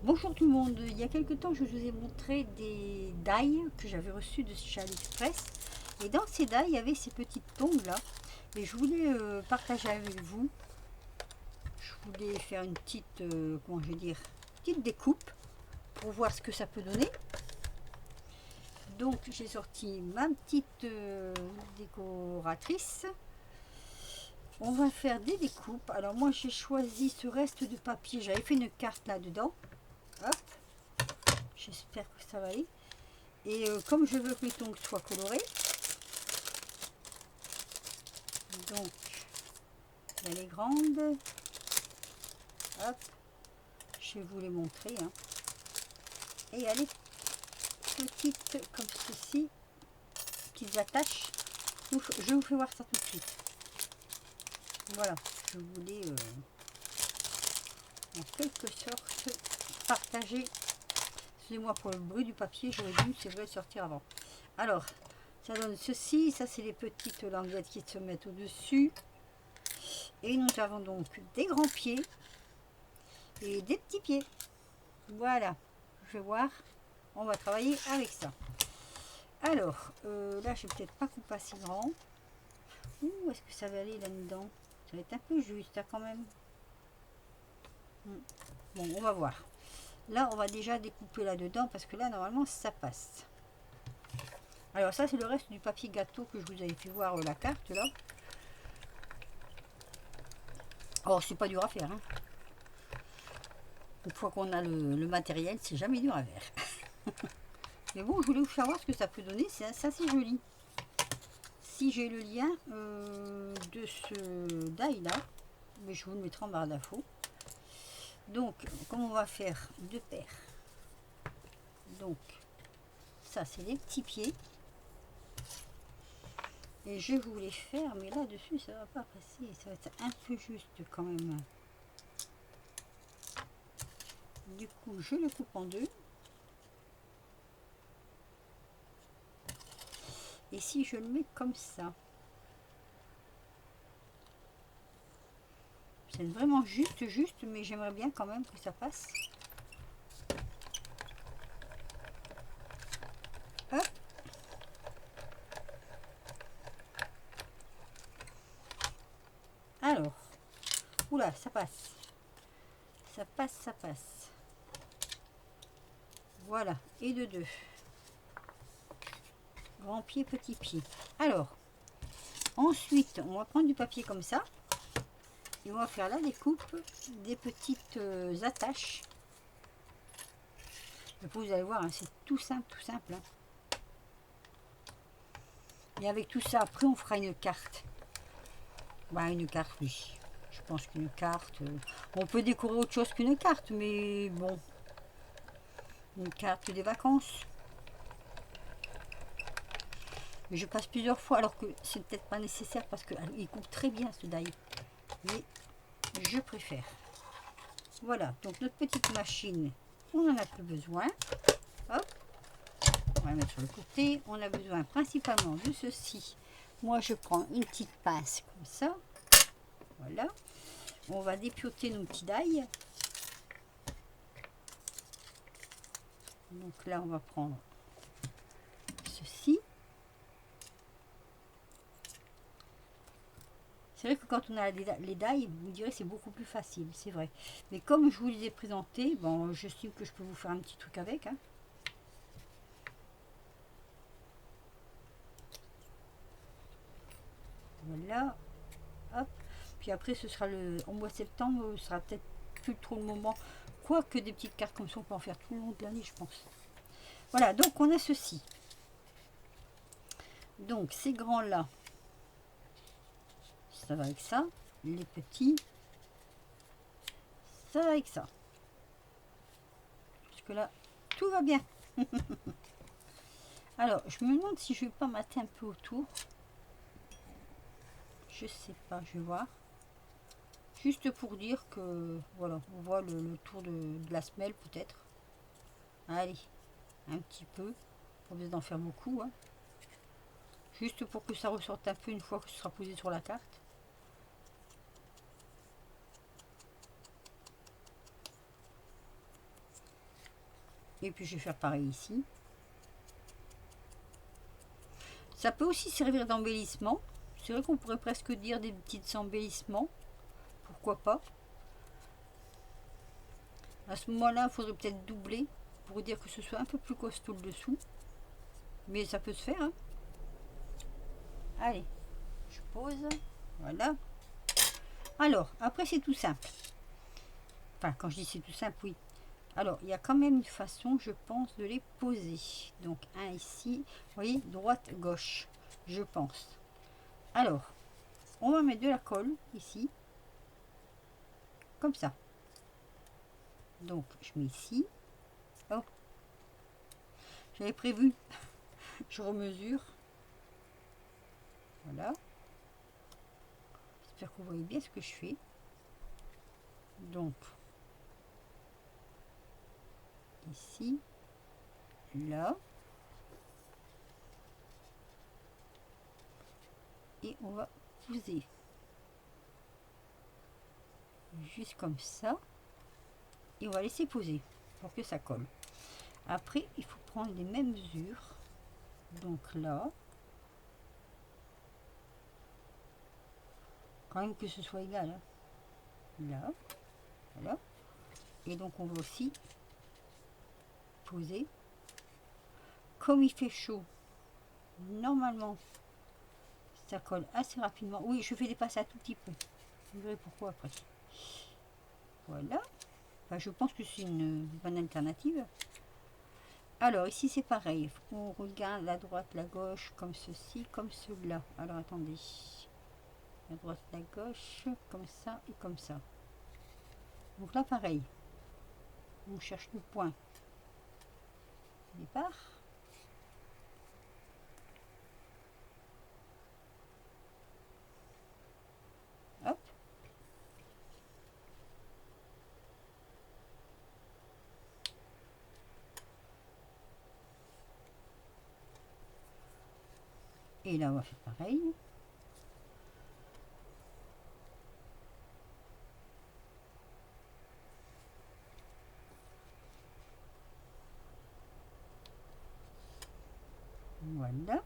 Bonjour tout le monde, il y a quelque temps je vous ai montré des die que j'avais reçus de chez AliExpress et dans ces die il y avait ces petites tongs là et je voulais partager avec vous. Je voulais faire une petite, comment je vais dire, petite découpe pour voir ce que ça peut donner. Donc j'ai sorti ma petite décoratrice. On va faire des découpes. Alors moi j'ai choisi ce reste de papier, j'avais fait une carte là dedans. Hop, j'espère que ça va aller. Et comme je veux que les tongs soient colorés, donc il y a les grandes, hop, je vais vous les montrer, hein. Et il y a les petites comme ceci, petites attaches. Je vous fais voir ça tout de suite. Voilà, je voulais en quelque sorte partager. Excusez-moi pour le bruit du papier, j'aurais dû, c'est vrai, sortir avant. Alors, ça donne ceci, ça c'est les petites languettes qui se mettent au-dessus. Et nous avons donc des grands pieds et des petits pieds. Voilà, je vais voir, on va travailler avec ça. Alors, là je vais peut-être pas couper assez grand. Où est-ce que ça va aller là-dedans? Ça va être un peu juste, hein, quand même. Bon, on va voir. Là, on va déjà découper là-dedans parce que là, normalement, ça passe. Alors ça, c'est le reste du papier gâteau que je vous avais fait voir la carte, là. Oh, c'est pas dur à faire, hein. Une fois qu'on a le matériel, c'est jamais dur à faire. Mais bon, je voulais vous faire voir ce que ça peut donner. C'est assez joli. Si j'ai le lien de ce die là, mais je vous le mettrai en barre d'infos. Donc, comme on va faire deux paires, donc ça c'est les petits pieds. Et je voulais faire, mais là dessus ça va pas passer, ça va être un peu juste quand même. Du coup, je le coupe en deux. Et si je le mets comme ça, c'est vraiment juste, mais j'aimerais bien quand même que ça passe. Hop. Alors, oula, ça passe. Ça passe, ça passe. Voilà, et de deux. Grand pied, petit pied. Alors, ensuite, on va prendre du papier comme ça. Et on va faire la découpe des petites attaches. Et vous allez voir, hein, c'est tout simple, tout simple. Hein. Et avec tout ça, après, on fera une carte. Bah, une carte, oui. Je pense qu'une carte... on peut décorer autre chose qu'une carte, mais bon. Une carte des vacances. Mais je passe plusieurs fois, alors que c'est peut-être pas nécessaire, parce qu'il coupe très bien ce die. Mais je préfère. Voilà, donc notre petite machine, on n'en a plus besoin. Hop, on va la mettre sur le côté. On a besoin principalement de ceci. Moi, je prends une petite pince comme ça. Voilà. On va dépioter nos petits die. Donc là, on va prendre ceci. C'est vrai que quand on a les die, vous me direz c'est beaucoup plus facile, c'est vrai. Mais comme je vous les ai présentés, bon, je sais que je peux vous faire un petit truc avec. Hein. Voilà. Hop. Puis après, ce sera au mois de septembre, ce sera peut-être plus trop le moment. Quoique des petites cartes comme ça, on peut en faire tout le long de l'année, je pense. Voilà, donc on a ceci. Donc ces grands-là, ça va avec ça. Les petits, ça va avec ça. Jusque là, tout va bien. Alors, je me demande si je vais pas mater un peu autour. Je sais pas, je vais voir. Juste pour dire que, voilà, on voit le tour de la semelle peut-être. Allez, un petit peu. Pas besoin d'en faire beaucoup. Hein. Juste pour que ça ressorte un peu une fois que ce sera posé sur la carte. Et puis je vais faire pareil ici. Ça peut aussi servir d'embellissement. C'est vrai qu'on pourrait presque dire des petits embellissements. Pourquoi pas. À ce moment-là, il faudrait peut-être doubler pour dire que ce soit un peu plus costaud le dessous. Mais ça peut se faire. Hein. Allez, je pose. Voilà. Alors, après c'est tout simple. Enfin, quand je dis c'est tout simple, oui. Alors, il y a quand même une façon, je pense, de les poser. Donc, un ici. Vous voyez, droite, gauche, je pense. Alors, on va mettre de la colle ici. Comme ça. Donc, je mets ici. Oh. J'avais prévu. Je remesure. Voilà. J'espère que vous voyez bien ce que je fais. Donc, ici, là. Et on va poser. Juste comme ça. Et on va laisser poser pour que ça colle. Après, il faut prendre les mêmes mesures. Donc là. Quand même que ce soit égal. Hein. Là. Voilà. Et donc on va aussi poser. Comme il fait chaud, normalement, ça colle assez rapidement. Oui, je fais dépasser un tout petit peu. Vous verrez pourquoi après. Voilà. Enfin, je pense que c'est une bonne alternative. Alors ici c'est pareil. On regarde la droite, la gauche, comme ceci, comme cela. Alors attendez. La droite, la gauche, comme ça et comme ça. Donc là pareil. On cherche le point. Départ. Hop. Et là on va faire pareil. Voilà.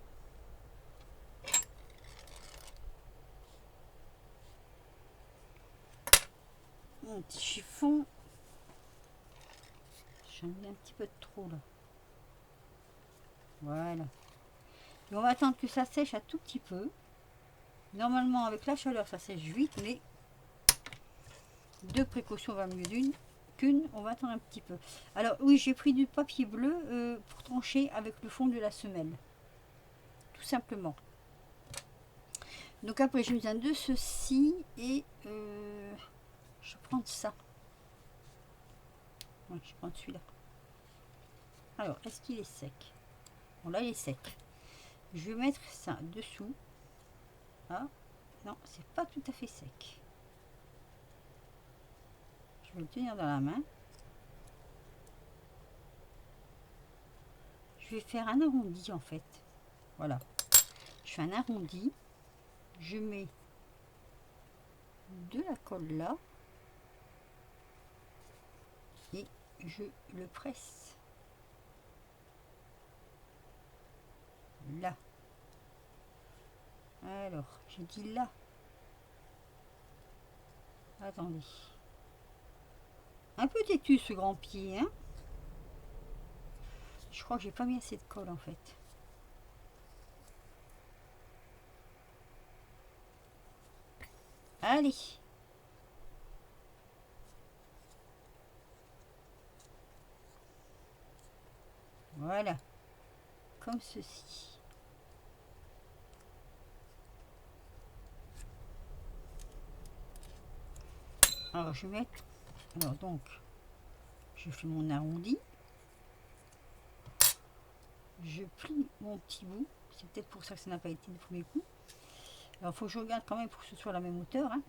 Mon petit chiffon. J'en ai un petit peu de trop là. Voilà. Et on va attendre que ça sèche un tout petit peu. Normalement avec la chaleur ça sèche vite, mais de précaution va mieux qu'une. On va attendre un petit peu. Alors oui, j'ai pris du papier bleu pour trancher avec le fond de la semelle. Tout simplement. Donc après j'ai besoin de ceci et je vais prendre ça. Ouais, je prends celui-là. Alors, est-ce qu'il est sec? Bon là il est sec. Je vais mettre ça dessous. Ah, non, c'est pas tout à fait sec. Je vais le tenir dans la main. Je vais faire un arrondi en fait. Voilà. Je fais un arrondi. Je mets de la colle là. Et je le presse. Là. Alors, j'ai dit là. Attendez. Un peu têtu ce grand pied, hein. Je crois que j'ai pas mis assez de colle en fait. Allez. Voilà. Comme ceci. Alors je vais mettre. Alors donc, je fais mon arrondi. Je plie mon petit bout. C'est peut-être pour ça que ça n'a pas été le premier coup. Alors il faut que je regarde quand même pour que ce soit la même hauteur. Hein.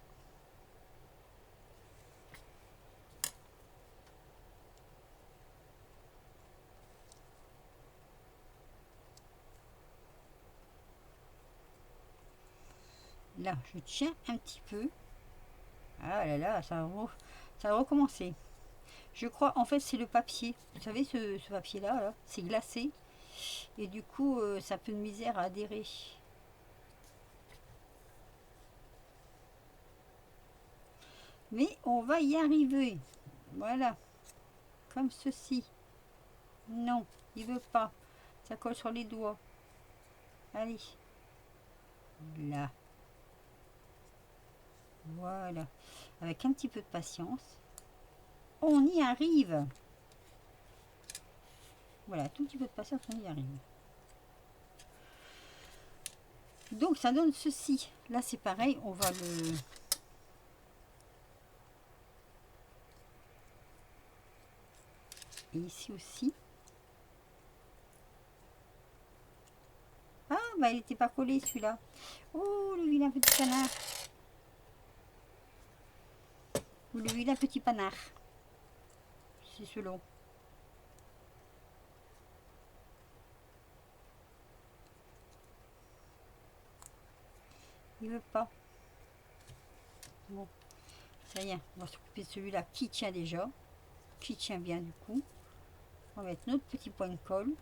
Là, je tiens un petit peu. Ah là là, ça va recommencer. Je crois, en fait, c'est le papier. Vous savez, ce papier-là, là, c'est glacé. Et du coup, ça peut de misère à adhérer. Mais on va y arriver. Voilà. Comme ceci. Non, il veut pas. Ça colle sur les doigts. Allez. Là. Voilà. Avec un petit peu de patience. On y arrive. Voilà, tout petit peu de patience, on y arrive. Donc ça donne ceci. Là c'est pareil, on va le... Et ici aussi. Ah bah il n'était pas collé celui-là. Oh le vilain petit canard. Ou le vilain petit panard. C'est selon. Il veut pas. Bon, ça y est, on va s'occuper de celui-là qui tient déjà. Qui tient bien du coup. On va mettre notre petit point de colle.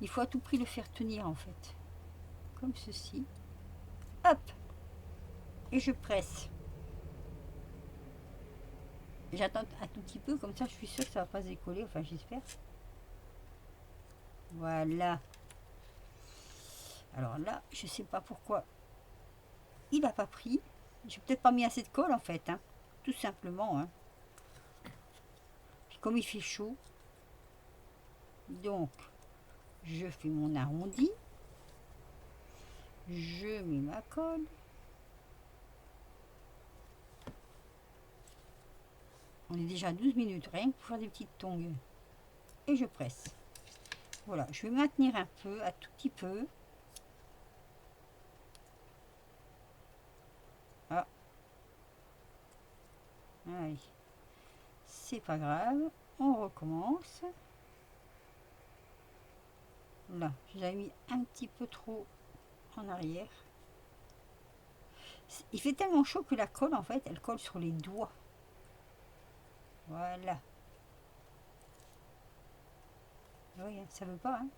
Il faut à tout prix le faire tenir en fait. Comme ceci. Hop. Et je presse. J'attends un tout petit peu, comme ça je suis sûre que ça va pas se décoller, enfin j'espère. Voilà. Alors là, je sais pas pourquoi il n'a pas pris. J'ai peut-être pas mis assez de colle en fait, hein. Tout simplement. Hein. Puis comme il fait chaud, donc je fais mon arrondi. Je mets ma colle. On est déjà à 12 minutes, rien que pour faire des petites tongs. Et je presse. Voilà, je vais maintenir un peu, un tout petit peu. Ah. Allez. C'est pas grave. On recommence. Là, j'avais mis un petit peu trop en arrière. Il fait tellement chaud que la colle, en fait, elle colle sur les doigts. Voilà. Oui, ça veut pas, hein.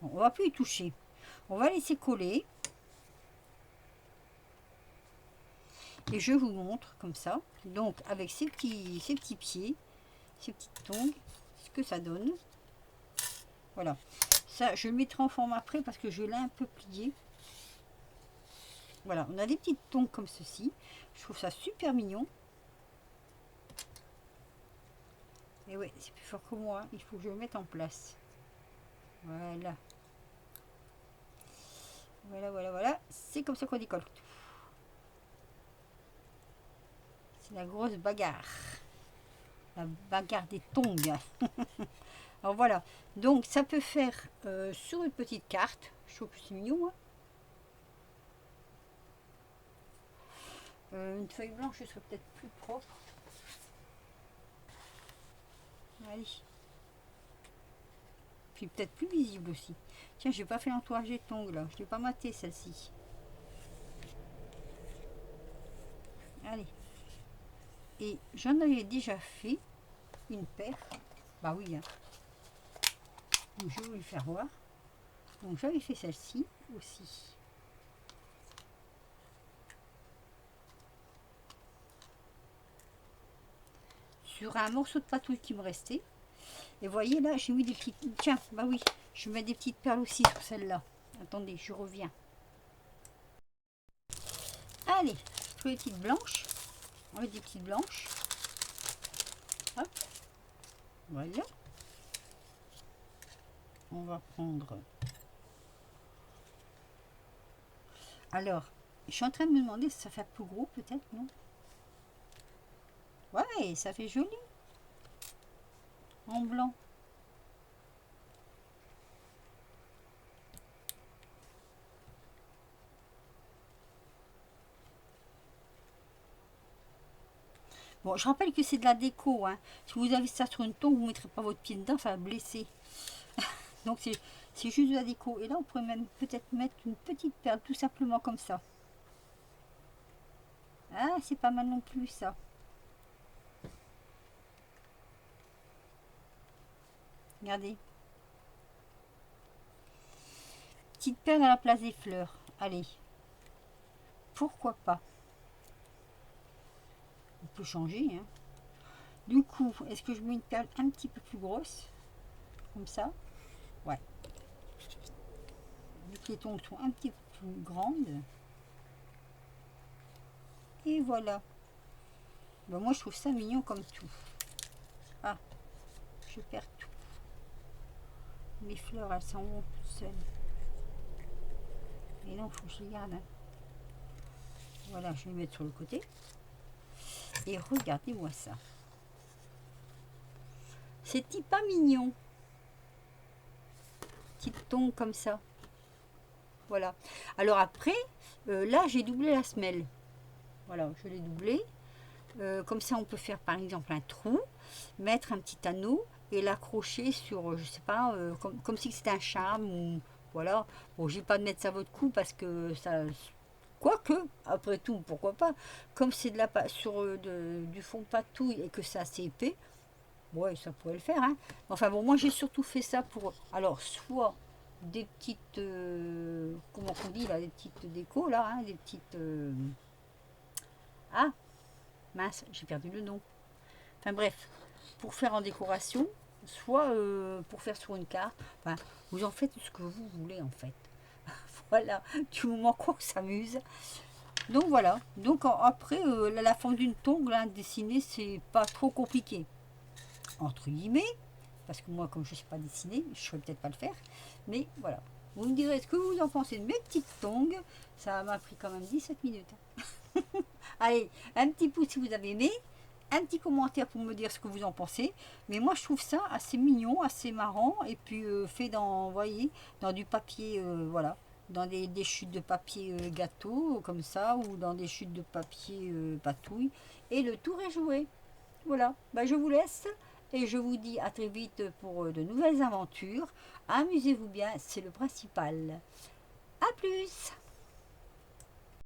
Bon, on va plus y toucher. On va laisser coller. Et je vous montre comme ça. Donc, avec ces petits pieds, ces petites tongs, ce que ça donne. Voilà. Ça, je le mettrai en forme après parce que je l'ai un peu plié. Voilà, on a des petites tongs comme ceci. Je trouve ça super mignon. Et ouais, c'est plus fort que moi. Il faut que je le mette en place. Voilà. Voilà, voilà, voilà. C'est comme ça qu'on décolle. C'est la grosse bagarre. La bagarre des tongs. Alors voilà. Donc ça peut faire sur une petite carte. Je trouve que c'est mignon. Hein. Une feuille blanche, ce serait peut-être plus propre. Allez. Puis peut-être plus visible aussi. Tiens, j'ai pas fait l'entourage des tongs là. Je l'ai pas maté celle-ci. Allez. Et j'en avais déjà fait une paire. Bah oui. Hein. Donc je vais vous le faire voir. Donc j'avais fait celle-ci aussi. Sur un morceau de patouille qui me restait. Et voyez là, j'ai mis des petites... Tiens, bah oui, je mets des petites perles aussi sur celle-là. Attendez, je reviens. Allez, je fais des petites blanches. On met des petites blanches. Hop. Voilà. On va prendre... Alors, je suis en train de me demander si ça fait plus gros peut-être, non? Ouais, ça fait joli. En blanc. Bon, je rappelle que c'est de la déco. Hein. Si vous avez ça sur une tombe, vous ne mettrez pas votre pied dedans, ça va blesser. Donc c'est juste de la déco. Et là, on pourrait même peut-être mettre une petite perle, tout simplement comme ça. Ah, c'est pas mal non plus, ça. Regardez. Petite perle à la place des fleurs. Allez. Pourquoi pas? On peut changer, hein. Du coup, est-ce que je mets une perle un petit peu plus grosse? Comme ça. Ouais. Vu que les tongs sont un petit peu plus grandes. Et voilà. Ben, moi, je trouve ça mignon comme tout. Ah, je perds tout. Mes fleurs, elles s'en vont toutes seules. Et non, il faut que je les garde, hein. Voilà, je vais les mettre sur le côté. Et regardez-moi ça. C'est pas mignon. Petite tongue comme ça. Voilà. Alors après, là, j'ai doublé la semelle. Voilà, je l'ai doublé. Comme ça, on peut faire par exemple un trou, mettre un petit anneau et l'accrocher sur, je sais pas, comme si c'était un charme ou voilà. Bon, j'ai pas de mettre ça à votre cou parce que ça, quoique, après tout, pourquoi pas. Comme c'est de la sur du fond de patouille et que c'est assez épais, ouais, ça pourrait le faire. Hein. Enfin bon, moi j'ai surtout fait ça pour, alors soit des petites, comment on dit là, des petites décos là, hein, des petites, ah mince, j'ai perdu le nom. Enfin bref, pour faire en décoration, soit pour faire sur une carte. Enfin, vous en faites ce que vous voulez en fait. Voilà, du moment qu'on s'amuse. Donc voilà. Donc après, la forme d'une tongue, là, dessiner, c'est pas trop compliqué. Entre guillemets. Parce que moi, comme je ne sais pas dessiner, je ne saurais peut-être pas le faire. Mais voilà. Vous me direz ce que vous en pensez de mes petites tongs. Ça m'a pris quand même 17 minutes. Allez, un petit pouce si vous avez aimé. Un petit commentaire pour me dire ce que vous en pensez. Mais moi, je trouve ça assez mignon, assez marrant. Et puis, fait dans, vous voyez, dans du papier, voilà. Dans des chutes de papier gâteau, comme ça. Ou dans des chutes de papier patouille. Et le tour est joué. Voilà. Ben, je vous laisse. Et je vous dis à très vite pour de nouvelles aventures. Amusez-vous bien, c'est le principal. A plus!